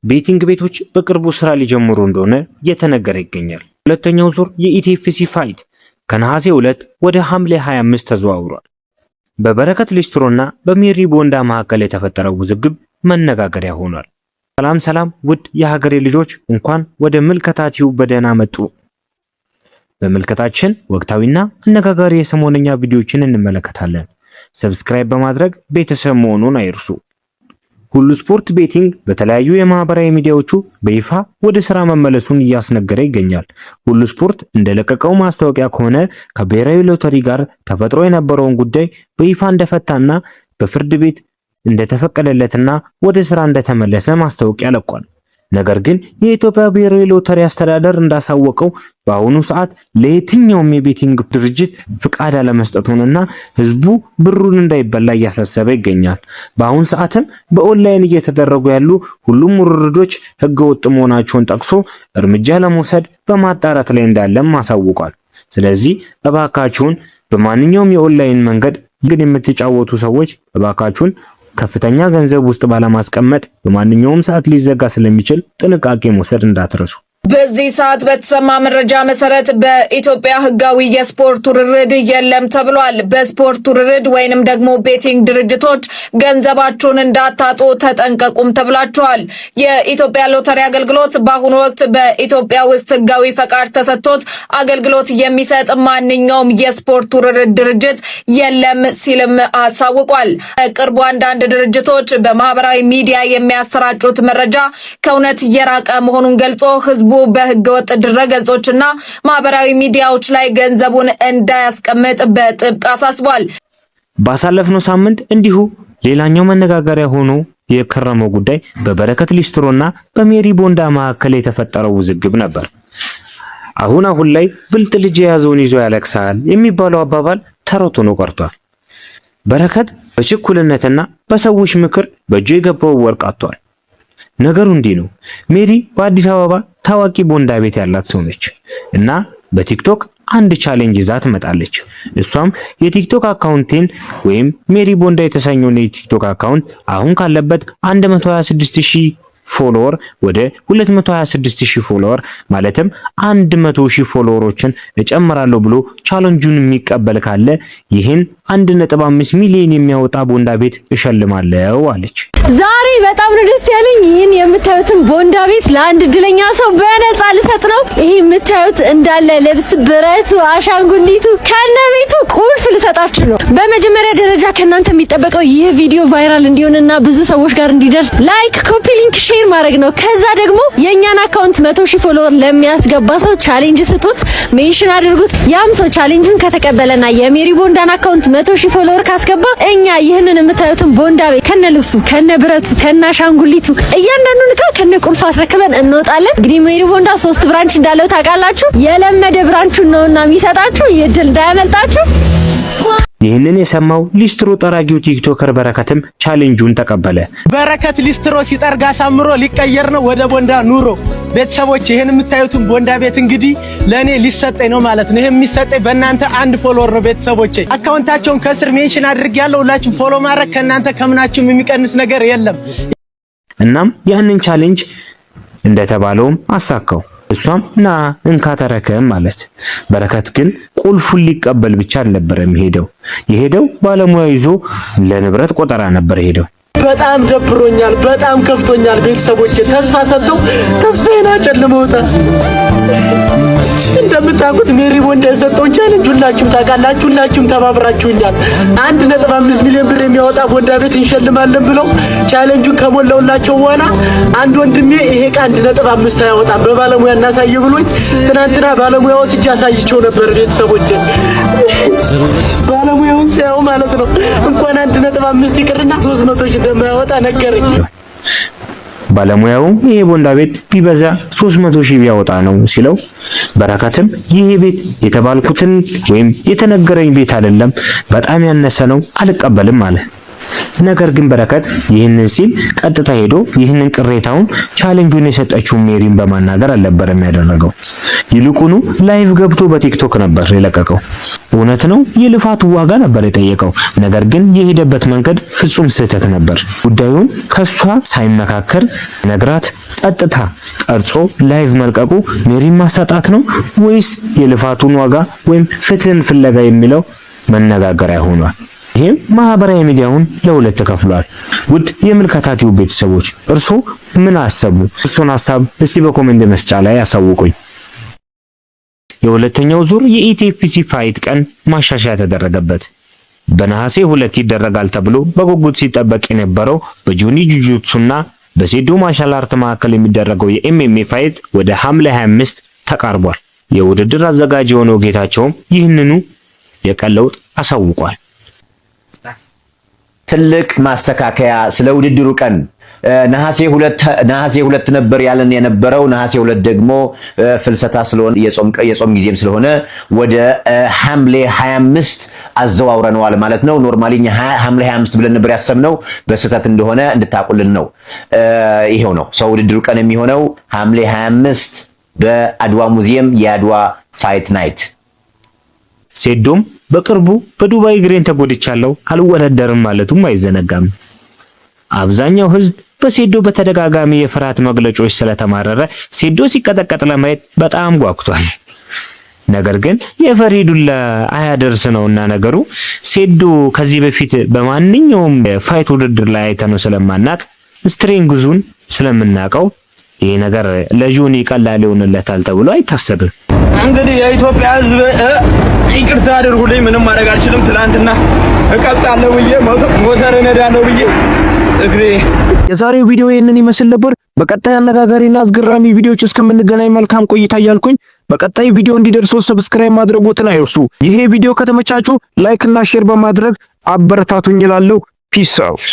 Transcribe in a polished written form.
ቤቲንግ ቤቶች በቅርቡ ስራ ሊጀምሩ እንደሆነ እየተነገረ ይገኛል። ሁለተኛው ዙር የኢቲኤፍሲ ፋይት ከነሐሴ 2 ወደ ሐምሌ 25 ተዘዋውሯል። በበረከት ሊስትሮና በሜሪ ቦንዳ መካከል የተፈጠረው ውዝግብ መነጋገሪያ ሆኗል። ሰላም ውድ የሀገሬ ልጆች እንኳን ወደ ምልከታ ቲዩብ በደህና መጡ። በምልከታችን ወቅታዊና አነጋጋሪ የሰሞነኛ ቪዲዮዎችን እንመለከታለን። ሰብስክራይብ በማድረግ ቤተሰብ መሆኑን አይርሱ። ሁሉ ስፖርት ቤቲንግ በተለያዩ የማህበራዊ ሚዲያዎቹ በይፋ ወደ ስራ መመለሱን እያስነገረ ይገኛል። ሁሉ ስፖርት እንደለቀቀው ማስታወቂያ ከሆነ ከብሔራዊ ሎተሪ ጋር ተፈጥሮ የነበረውን ጉዳይ በይፋ እንደፈታና በፍርድ ቤት እንደተፈቀደለትና ወደ ስራ እንደተመለሰ ማስታወቂያ ለቋል። ነገር ግን የኢትዮጵያ ብሔራዊ ሎተሪ አስተዳደር እንዳሳወቀው በአሁኑ ሰዓት ለየትኛውም የቤቲንግ ድርጅት ፍቃድ አለመስጠቱንና ህዝቡ ብሩን እንዳይበላ እያሳሰበ ይገኛል። በአሁኑ ሰዓትም በኦንላይን እየተደረጉ ያሉ ሁሉም ውርርዶች ህገወጥ መሆናቸውን ጠቅሶ እርምጃ ለመውሰድ በማጣራት ላይ እንዳለም አሳውቋል። ስለዚህ እባካችሁን በማንኛውም የኦንላይን መንገድ ግን የምትጫወቱ ሰዎች እባካችሁን ከፍተኛ ገንዘብ ውስጥ ባለማስቀመጥ በማንኛውም ሰዓት ሊዘጋ ስለሚችል ጥንቃቄ መውሰድ እንዳትረሱ። በዚህ ሰዓት በተሰማ መረጃ መሰረት በኢትዮጵያ ህጋዊ የስፖርት ውርርድ የለም ተብሏል። በስፖርት ውርርድ ወይንም ደግሞ ቤቲንግ ድርጅቶች ገንዘባችሁን እንዳታጡ ተጠንቀቁም ተብላችኋል። የኢትዮጵያ ሎተሪ አገልግሎት በአሁኑ ወቅት በኢትዮጵያ ውስጥ ህጋዊ ፈቃድ ተሰጥቶት አገልግሎት የሚሰጥ ማንኛውም የስፖርት ውርርድ ድርጅት የለም ሲልም አሳውቋል። በቅርቡ አንዳንድ ድርጅቶች በማህበራዊ ሚዲያ የሚያሰራጩት መረጃ ከእውነት የራቀ መሆኑን ገልጾ ህዝቡ በህገወጥ ድረገጾችና ማህበራዊ ሚዲያዎች ላይ ገንዘቡን እንዳያስቀምጥ በጥብቅ አሳስቧል። ባሳለፍነው ሳምንት እንዲሁ ሌላኛው መነጋገሪያ ሆኖ የከረመው ጉዳይ በበረከት ሊስትሮና በሜሪ ቦንዳ መካከል የተፈጠረው ውዝግብ ነበር። አሁን ላይ ብልጥ ልጅ የያዘውን ይዞ ያለቅሳል የሚባለው አባባል ተረት ሆኖ ቀርቷል። በረከት በችኩልነትና በሰዎች ምክር በእጁ የገባው ወርቅ አጥቷል። ነገሩ እንዲህ ነው። ሜሪ በአዲስ አበባ ታዋቂ ቦንዳ ቤት ያላት ሰው ነች እና በቲክቶክ አንድ ቻሌንጅ ይዛ ትመጣለች። እሷም የቲክቶክ አካውንቴን ወይም ሜሪ ቦንዳ የተሰኘውን የቲክቶክ አካውንት አሁን ካለበት 126000 ፎሎወር ወደ 226000 ፎሎወር ማለትም 100000 ፎሎወሮችን እጨምራለሁ ብሎ ቻሌንጁን የሚቀበል ካለ ይህን 1.5 ሚሊዮን የሚያወጣ ቦንዳ ቤት እሸልማለሁ አለች። ዛሬ በጣም ነው ደስ ያለኝ። ይህን የምታዩትን ቦንዳ ቤት ለአንድ እድለኛ ሰው በነፃ ልሰጥ ነው። ይሄ የምታዩት እንዳለ ልብስ፣ ብረቱ፣ አሻንጉሊቱ ከነቤቱ ቁልፍ ልሰጣችሁ ነው። በመጀመሪያ ደረጃ ከናንተ የሚጠበቀው ይህ ቪዲዮ ቫይራል እንዲሆንና ብዙ ሰዎች ጋር እንዲደርስ ላይክ፣ ኮፒ ሊንክ፣ ሼር ማድረግ ነው። ከዛ ደግሞ የኛን አካውንት 100000 ፎሎወር ለሚያስገባ ሰው ቻሌንጅ ስጡት፣ ሜንሽን አድርጉት። ያም ሰው ቻሌንጁን ከተቀበለና የሜሪ ቦንዳን አካውንት 100000 ፎሎወር ካስገባ እኛ ይህንን የምታዩትን ቦንዳ ቤት ከነልብሱ ከነብረቱ ከነአሻንጉሊቱ እያንዳንዱን ዕቃ ከነቁልፍ አስረክበን እንወጣለን። እንግዲህ ሜሪ ቦንዳ 3 ብራንች እንዳለው ታውቃላችሁ። የለመደ ብራንቹን ነውና የሚሰጣችሁ ይድል እንዳያመልጣችሁ። ይህንን የሰማው ሊስትሮ ጠራጊው ቲክቶከር በረከትም ቻሌንጁን ተቀበለ። በረከት ሊስትሮ ሲጠርጋ ሳምሮ ሊቀየር ነው ወደ ቦንዳ ኑሮ። ቤተሰቦች ይሄን የምታዩትን ቦንዳ ቤት እንግዲህ ለኔ ሊሰጠኝ ነው ማለት ነው። ይሄ የሚሰጠኝ በእናንተ አንድ ፎሎወር ነው። ቤተሰቦች አካውንታቸውን ከስር ሜንሽን አድርጌያለሁ። ሁላችሁም ፎሎ ማድረግ ከእናንተ ከምናችሁም የሚቀንስ ነገር የለም። እናም ያንን ቻሌንጅ እንደተባለውም አሳካው። እሷም ና እንካ ተረከም ማለት። በረከት ግን ቁልፉን ሊቀበል ብቻ አልነበረም የሄደው ባለሙያ ይዞ ለንብረት ቆጠራ ነበር ሄደው። በጣም ደብሮኛል፣ በጣም ከፍቶኛል። ቤተሰቦች ተስፋ ሰጥተው ተስፋዬን አጨልመውታል። እንደምታውቁት ሜሪ ቦንዳ የሰጠውን ቻሌንጅ ሁላችሁም ታውቃላችሁ። ሁላችሁም ተባብራችሁኛል። 1.5 ሚሊዮን ብር የሚያወጣ ቦንዳ ቤት እንሸልማለን ብለው ቻሌንጁን ከሞላውላቸው በኋላ አንድ ወንድሜ ይሄ ዕቃ 1.5 አያወጣም በባለሙያ እናሳይ ብሎኝ ትናንትና ባለሙያው ወስጄ አሳይቼው ነበር። ቤተሰቦች ባለሙያውን ሲያው ማለት ነው እንኳን 1.5 ይቅርና 300 ሺህ እንደማያወጣ ነገረኝ። ባለሙያው ይሄ ቦንዳ ቤት ቢበዛ 300,000 ቢያወጣ ነው ሲለው፣ በረከትም ይሄ ቤት የተባልኩትን ወይም የተነገረኝ ቤት አይደለም፣ በጣም ያነሰ ነው፣ አልቀበልም አለ። ነገር ግን በረከት ይህንን ሲል ቀጥታ ሄዶ ይህንን ቅሬታውን ቻሌንጁን የሰጠችው ሜሪን በማናገር አልነበረም ያደረገው። ይልቁኑ ላይቭ ገብቶ በቲክቶክ ነበር የለቀቀው። እውነት ነው የልፋቱ ዋጋ ነበር የጠየቀው። ነገር ግን የሄደበት መንገድ ፍጹም ስህተት ነበር። ጉዳዩን ከሷ ሳይመካከር ነግራት ቀጥታ ቀርጾ ላይቭ መልቀቁ ሜሪን ማሳጣት ነው ወይስ የልፋቱን ዋጋ ወይም ፍትህን ፍለጋ የሚለው መነጋገሪያ ሆኗል። ይህም ማህበራዊ ሚዲያውን ለሁለት ተከፍሏል። ውድ የምልከታ ቲዩብ ቤተሰቦች እርሶ ምን አሰቡ? እርሶን ሐሳብ እስቲ በኮሜንት መስጫ ላይ ያሳውቁኝ። የሁለተኛው ዙር የኢቲኤፍሲ ፋይት ቀን ማሻሻያ ተደረገበት። በነሐሴ 2 ይደረጋል ተብሎ በጉጉት ሲጠበቅ የነበረው በጆኒ ጁጁትሱና በሴዶ ማርሻል አርት መካከል የሚደረገው የኤምኤምኤ ፋይት ወደ ሐምሌ 25 ተቃርቧል። የውድድር አዘጋጅ የሆነው ጌታቸውም ይህንኑ የቀን ለውጥ አሳውቋል። ትልቅ ማስተካከያ ስለ ውድድሩ ቀን ነሐሴ 2 ነበር ያለን የነበረው። ነሐሴ 2 ደግሞ ፍልሰታ ስለሆነ የጾም ጊዜም ስለሆነ ወደ ሐምሌ 25 አዘዋውረነዋል ማለት ነው። ኖርማሊ ሐምሌ 25 ብለን ነበር ያሰብነው፣ በስህተት እንደሆነ እንድታቁልን ነው። ይሄው ነው ሰው ውድድሩ ቀን የሚሆነው ሐምሌ 25 በአድዋ ሙዚየም የአድዋ ፋይት ናይት። ሴዶም በቅርቡ በዱባይ እግሬን ተጎድቻለሁ አልወዳደርም ማለቱም አይዘነጋም። አብዛኛው ህዝብ በሴዶ በተደጋጋሚ የፍርሃት መግለጫዎች ስለተማረረ ሴዶ ሲቀጠቀጥ ለማየት በጣም ጓጉቷል። ነገር ግን የፈሪ ዱላ አያደርስ ነውና ነገሩ ሴዶ ከዚህ በፊት በማንኛውም ፋይት ውድድር ላይ አይተነው ስለማናቅ ስትሬንግዙን ስለምናቀው ይሄ ነገር ለጆኒ ቀላል ይሆንለታል ተብሎ አይታሰብም። እንግዲህ የኢትዮጵያ ህዝብ ይቅርታ አድርጉልኝ፣ ምንም ማድረግ አልችልም። ትላንትና እቀብጣለሁ ብዬ ሞተር እነዳለሁ ብዬ እግሬ። የዛሬው ቪዲዮ ይህንን ይመስል ነበር። በቀጣይ አነጋጋሪና አስገራሚ ቪዲዮዎች እስከምንገናኝ መልካም ቆይታ እያልኩኝ በቀጣይ ቪዲዮ እንዲደርሱ ሰብስክራይብ ማድረግዎትን አይርሱ። ይሄ ቪዲዮ ከተመቻቹ ላይክ እና ሼር በማድረግ አበረታቱኝ እላለሁ። ፒስ አውት።